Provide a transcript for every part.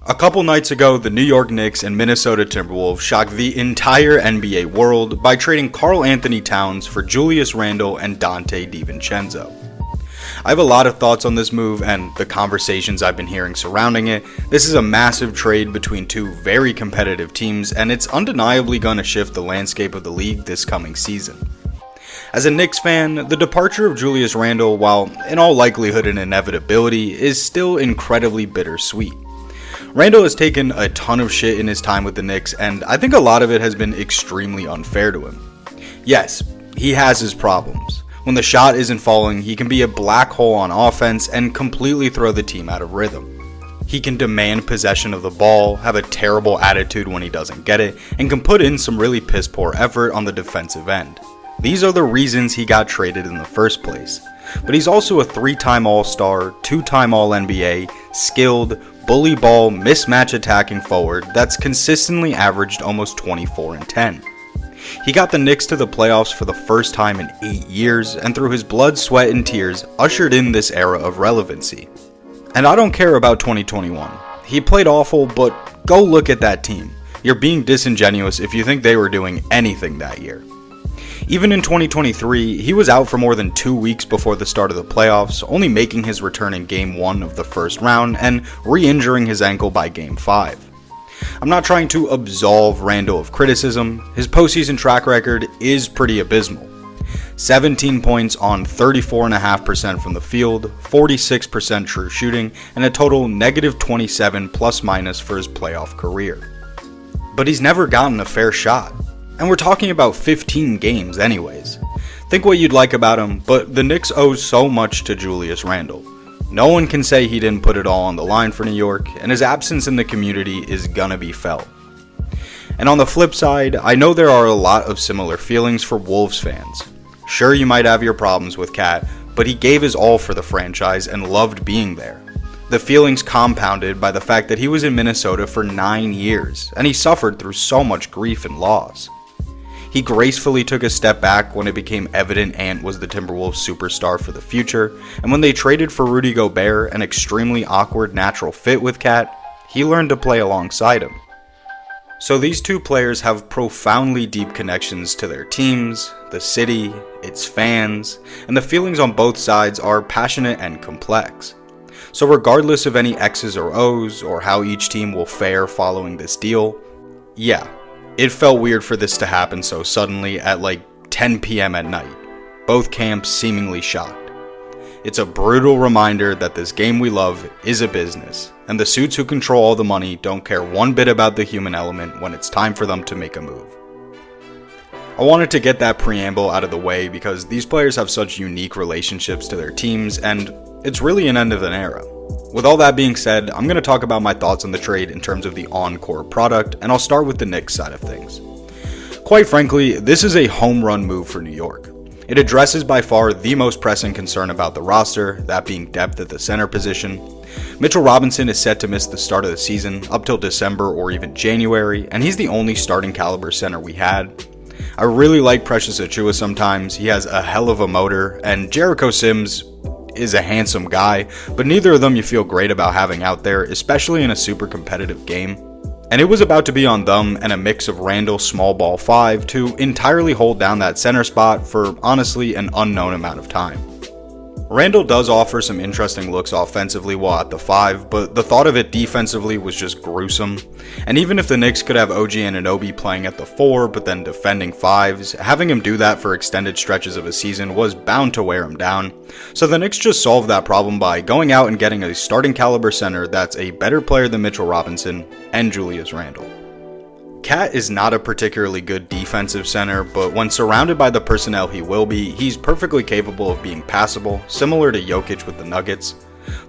A couple nights ago, the New York Knicks and Minnesota Timberwolves shocked the entire NBA world by trading Karl Anthony Towns for Julius Randle and DiVincenzo. I have a lot of thoughts on this move and the conversations I've been hearing surrounding it. This is a massive trade between two very competitive teams, and it's undeniably going to shift the landscape of the league this coming season. As a Knicks fan, the departure of Julius Randle, while in all likelihood an inevitability, is still incredibly bittersweet. Randle has taken a ton of shit in his time with the Knicks, and I think a lot of it has been extremely unfair to him. Yes, he has his problems. When the shot isn't falling, he can be a black hole on offense and completely throw the team out of rhythm. He can demand possession of the ball, have a terrible attitude when he doesn't get it, and can put in some really piss poor effort on the defensive end. These are the reasons he got traded in the first place. But he's also a 3-time All-Star, 2-time All-NBA, skilled, bully ball, mismatch attacking forward that's consistently averaged almost 24 and 10. He got the Knicks to the playoffs for the first time in 8 years, and through his blood, sweat, and tears, ushered in this era of relevancy. And I don't care about 2021. He played awful, but go look at that team. You're being disingenuous if you think they were doing anything that year. Even in 2023, he was out for more than 2 weeks before the start of the playoffs, only making his return in Game 1 of the first round and re-injuring his ankle by Game 5. I'm not trying to absolve Randle of criticism. His postseason track record is pretty abysmal. 17 points on 34.5% from the field, 46% true shooting, and a total -27 plus-minus for his playoff career. But he's never gotten a fair shot. And we're talking about 15 games anyways. Think what you'd like about him, but the Knicks owe so much to Julius Randle. No one can say he didn't put it all on the line for New York, and his absence in the community is gonna be felt. And on the flip side, I know there are a lot of similar feelings for Wolves fans. Sure, you might have your problems with KAT, but he gave his all for the franchise and loved being there. The feelings compounded by the fact that he was in Minnesota for 9 years, and he suffered through so much grief and loss. He gracefully took a step back when it became evident Ant was the Timberwolves superstar for the future, and when they traded for Rudy Gobert, an extremely awkward natural fit with KAT, he learned to play alongside him. So these two players have profoundly deep connections to their teams, the city, its fans, and the feelings on both sides are passionate and complex. So regardless of any X's or O's, or how each team will fare following this deal, yeah, it felt weird for this to happen so suddenly at like 10 p.m. at night, both camps seemingly shocked. It's a brutal reminder that this game we love is a business, and the suits who control all the money don't care one bit about the human element when it's time for them to make a move. I wanted to get that preamble out of the way because these players have such unique relationships to their teams, and it's really an end of an era. With all that being said, I'm going to talk about my thoughts on the trade in terms of the on-court product, and I'll start with the Knicks side of things. Quite frankly, this is a home run move for New York. It addresses by far the most pressing concern about the roster, that being depth at the center position. Mitchell Robinson is set to miss the start of the season up till December or even January, and he's the only starting caliber center we had. I really like Precious Achiuwa sometimes. He has a hell of a motor, and Jericho Sims is a handsome guy, but neither of them you feel great about having out there, especially in a super competitive game. And it was about to be on them and a mix of Randle small ball 5 to entirely hold down that center spot for honestly an unknown amount of time. Randle does offer some interesting looks offensively while at the 5, but the thought of it defensively was just gruesome. And even if the Knicks could have OG Anunoby playing at the 4 but then defending 5s, having him do that for extended stretches of a season was bound to wear him down. So the Knicks just solved that problem by going out and getting a starting caliber center that's a better player than Mitchell Robinson and Julius Randle. KAT is not a particularly good defensive center, but when surrounded by the personnel he will be, he's perfectly capable of being passable, similar to Jokic with the Nuggets.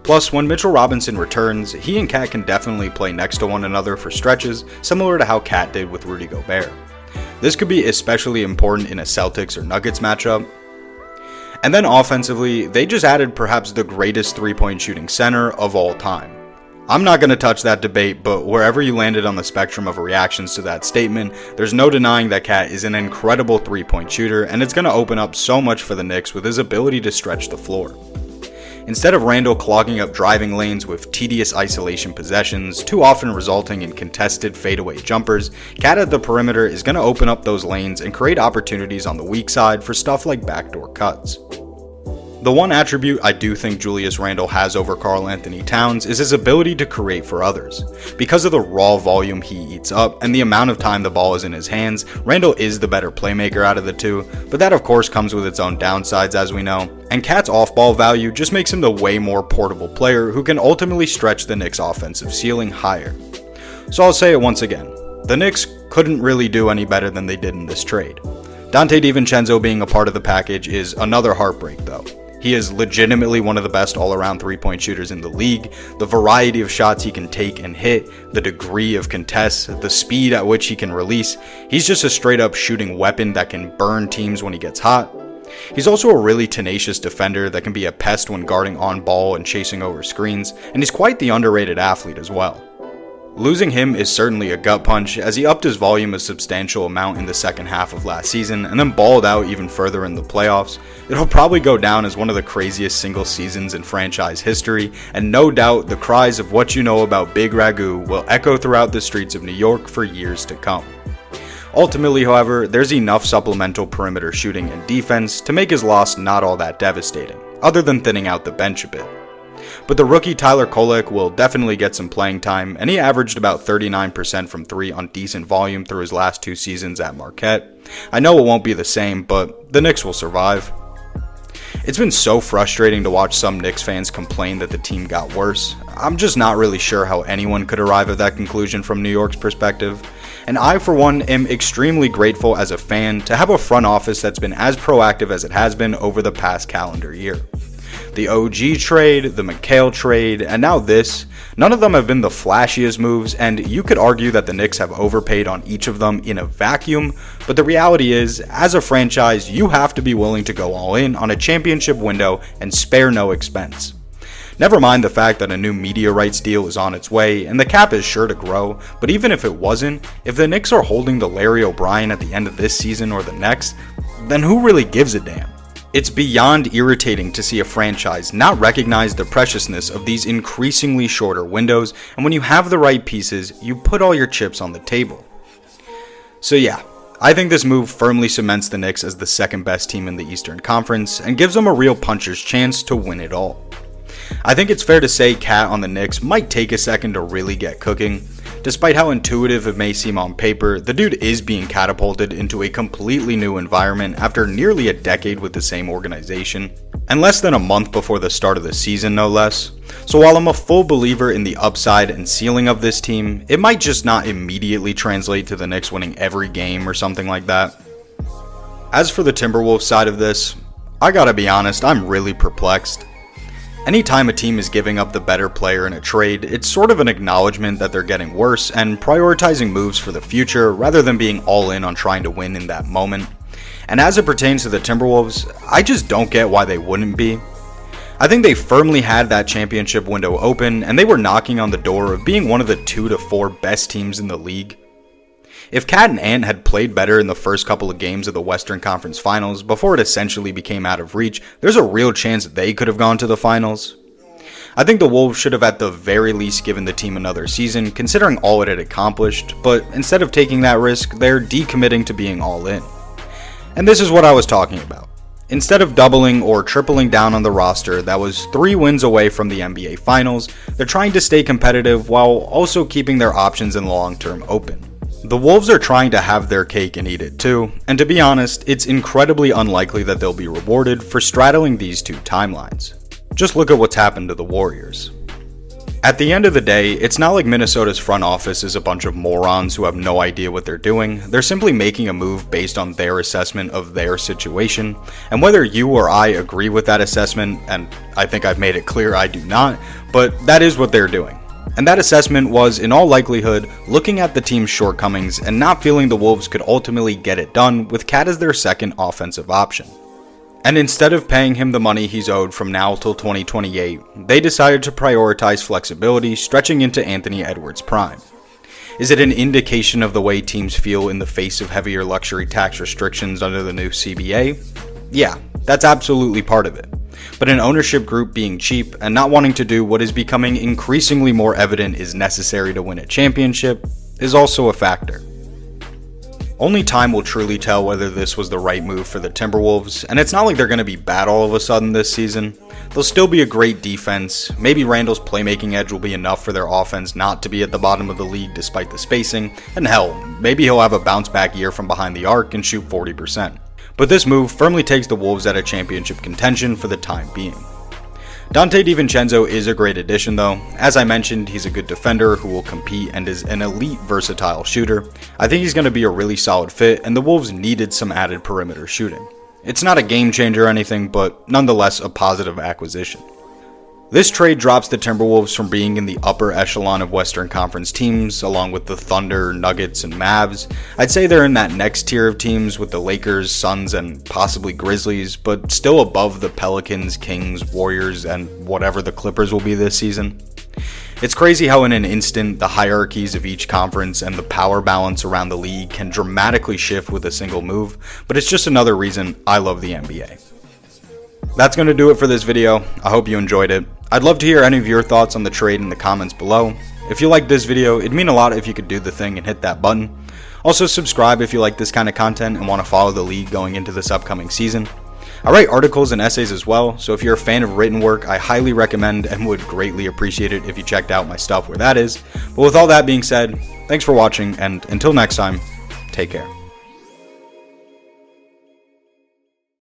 Plus, when Mitchell Robinson returns, he and KAT can definitely play next to one another for stretches, similar to how KAT did with Rudy Gobert. This could be especially important in a Celtics or Nuggets matchup. And then offensively, they just added perhaps the greatest three-point shooting center of all time. I'm not going to touch that debate, but wherever you landed on the spectrum of reactions to that statement, there's no denying that KAT is an incredible three-point shooter, and it's going to open up so much for the Knicks with his ability to stretch the floor. Instead of Randle clogging up driving lanes with tedious isolation possessions, too often resulting in contested fadeaway jumpers, KAT at the perimeter is going to open up those lanes and create opportunities on the weak side for stuff like backdoor cuts. The one attribute I do think Julius Randle has over Karl Anthony Towns is his ability to create for others. Because of the raw volume he eats up and the amount of time the ball is in his hands, Randle is the better playmaker out of the two, but that of course comes with its own downsides as we know, and KAT's off-ball value just makes him the way more portable player who can ultimately stretch the Knicks' offensive ceiling higher. So I'll say it once again, the Knicks couldn't really do any better than they did in this trade. Donte DiVincenzo being a part of the package is another heartbreak though. He is legitimately one of the best all-around three-point shooters in the league. The variety of shots he can take and hit, the degree of contests, the speed at which he can release, he's just a straight-up shooting weapon that can burn teams when he gets hot. He's also a really tenacious defender that can be a pest when guarding on ball and chasing over screens, and he's quite the underrated athlete as well. Losing him is certainly a gut punch, as he upped his volume a substantial amount in the second half of last season and then balled out even further in the playoffs. It'll probably go down as one of the craziest single seasons in franchise history, and no doubt the cries of "what you know about Big Ragu" will echo throughout the streets of New York for years to come. Ultimately, however, there's enough supplemental perimeter shooting and defense to make his loss not all that devastating, other than thinning out the bench a bit. But the rookie Tyler Kolek will definitely get some playing time, and he averaged about 39% from 3 on decent volume through his last 2 seasons at Marquette. I know it won't be the same, but the Knicks will survive. It's been so frustrating to watch some Knicks fans complain that the team got worse. I'm just not really sure how anyone could arrive at that conclusion from New York's perspective. And I, for one, am extremely grateful as a fan to have a front office that's been as proactive as it has been over the past calendar year. The OG trade, the McHale trade, and now this, none of them have been the flashiest moves, and you could argue that the Knicks have overpaid on each of them in a vacuum, but the reality is, as a franchise, you have to be willing to go all in on a championship window and spare no expense. Never mind the fact that a new media rights deal is on its way, and the cap is sure to grow, but even if it wasn't, if the Knicks are holding the Larry O'Brien at the end of this season or the next, then who really gives a damn? It's beyond irritating to see a franchise not recognize the preciousness of these increasingly shorter windows, and when you have the right pieces, you put all your chips on the table. So yeah, I think this move firmly cements the Knicks as the second best team in the Eastern Conference, and gives them a real puncher's chance to win it all. I think it's fair to say KAT on the Knicks might take a second to really get cooking. Despite how intuitive it may seem on paper, the dude is being catapulted into a completely new environment after nearly a decade with the same organization, and less than a month before the start of the season no less. So while I'm a full believer in the upside and ceiling of this team, it might just not immediately translate to the Knicks winning every game or something like that. As for the Timberwolves side of this, I gotta be honest, I'm really perplexed. Anytime a team is giving up the better player in a trade, it's sort of an acknowledgement that they're getting worse and prioritizing moves for the future rather than being all in on trying to win in that moment. And as it pertains to the Timberwolves, I just don't get why they wouldn't be. I think they firmly had that championship window open, and they were knocking on the door of being one of the 2 to 4 best teams in the league. If KAT and Ant had played better in the first couple of games of the Western Conference Finals before it essentially became out of reach, there's a real chance they could have gone to the finals. I think the Wolves should have at the very least given the team another season, considering all it had accomplished, but instead of taking that risk, they're decommitting to being all in. And this is what I was talking about. Instead of doubling or tripling down on the roster that was 3 wins away from the NBA Finals, they're trying to stay competitive while also keeping their options in the long term open. The Wolves are trying to have their cake and eat it too, and to be honest, it's incredibly unlikely that they'll be rewarded for straddling these 2 timelines. Just look at what's happened to the Warriors. At the end of the day, it's not like Minnesota's front office is a bunch of morons who have no idea what they're doing. They're simply making a move based on their assessment of their situation, and whether you or I agree with that assessment, and I think I've made it clear I do not, but that is what they're doing. And that assessment was, in all likelihood, looking at the team's shortcomings and not feeling the Wolves could ultimately get it done with KAT as their second offensive option. And instead of paying him the money he's owed from now till 2028, they decided to prioritize flexibility, stretching into Anthony Edwards' prime. Is it an indication of the way teams feel in the face of heavier luxury tax restrictions under the new CBA? Yeah, that's absolutely part of it. but an ownership group being cheap and not wanting to do what is becoming increasingly more evident is necessary to win a championship is also a factor. Only time will truly tell whether this was the right move for the Timberwolves, and it's not like they're going to be bad all of a sudden this season. They'll still be a great defense. Maybe Randle's playmaking edge will be enough for their offense not to be at the bottom of the league despite the spacing, and hell, maybe he'll have a bounce back year from behind the arc and shoot 40%. But this move firmly takes the Wolves out of championship contention for the time being. Donte DiVincenzo is a great addition though. As I mentioned, he's a good defender who will compete and is an elite versatile shooter. I think he's going to be a really solid fit, and the Wolves needed some added perimeter shooting. It's not a game changer or anything, but nonetheless a positive acquisition. This trade drops the Timberwolves from being in the upper echelon of Western Conference teams, along with the Thunder, Nuggets, and Mavs. I'd say they're in that next tier of teams with the Lakers, Suns, and possibly Grizzlies, but still above the Pelicans, Kings, Warriors, and whatever the Clippers will be this season. It's crazy how in an instant, the hierarchies of each conference and the power balance around the league can dramatically shift with a single move, but it's just another reason I love the NBA. That's going to do it for this video. I hope you enjoyed it. I'd love to hear any of your thoughts on the trade in the comments below. If you liked this video, it'd mean a lot if you could do the thing and hit that button. Also subscribe if you like this kind of content and want to follow the league going into this upcoming season. I write articles and essays as well, so if you're a fan of written work, I highly recommend and would greatly appreciate it if you checked out my stuff where that is. But with all that being said, thanks for watching, and until next time, take care.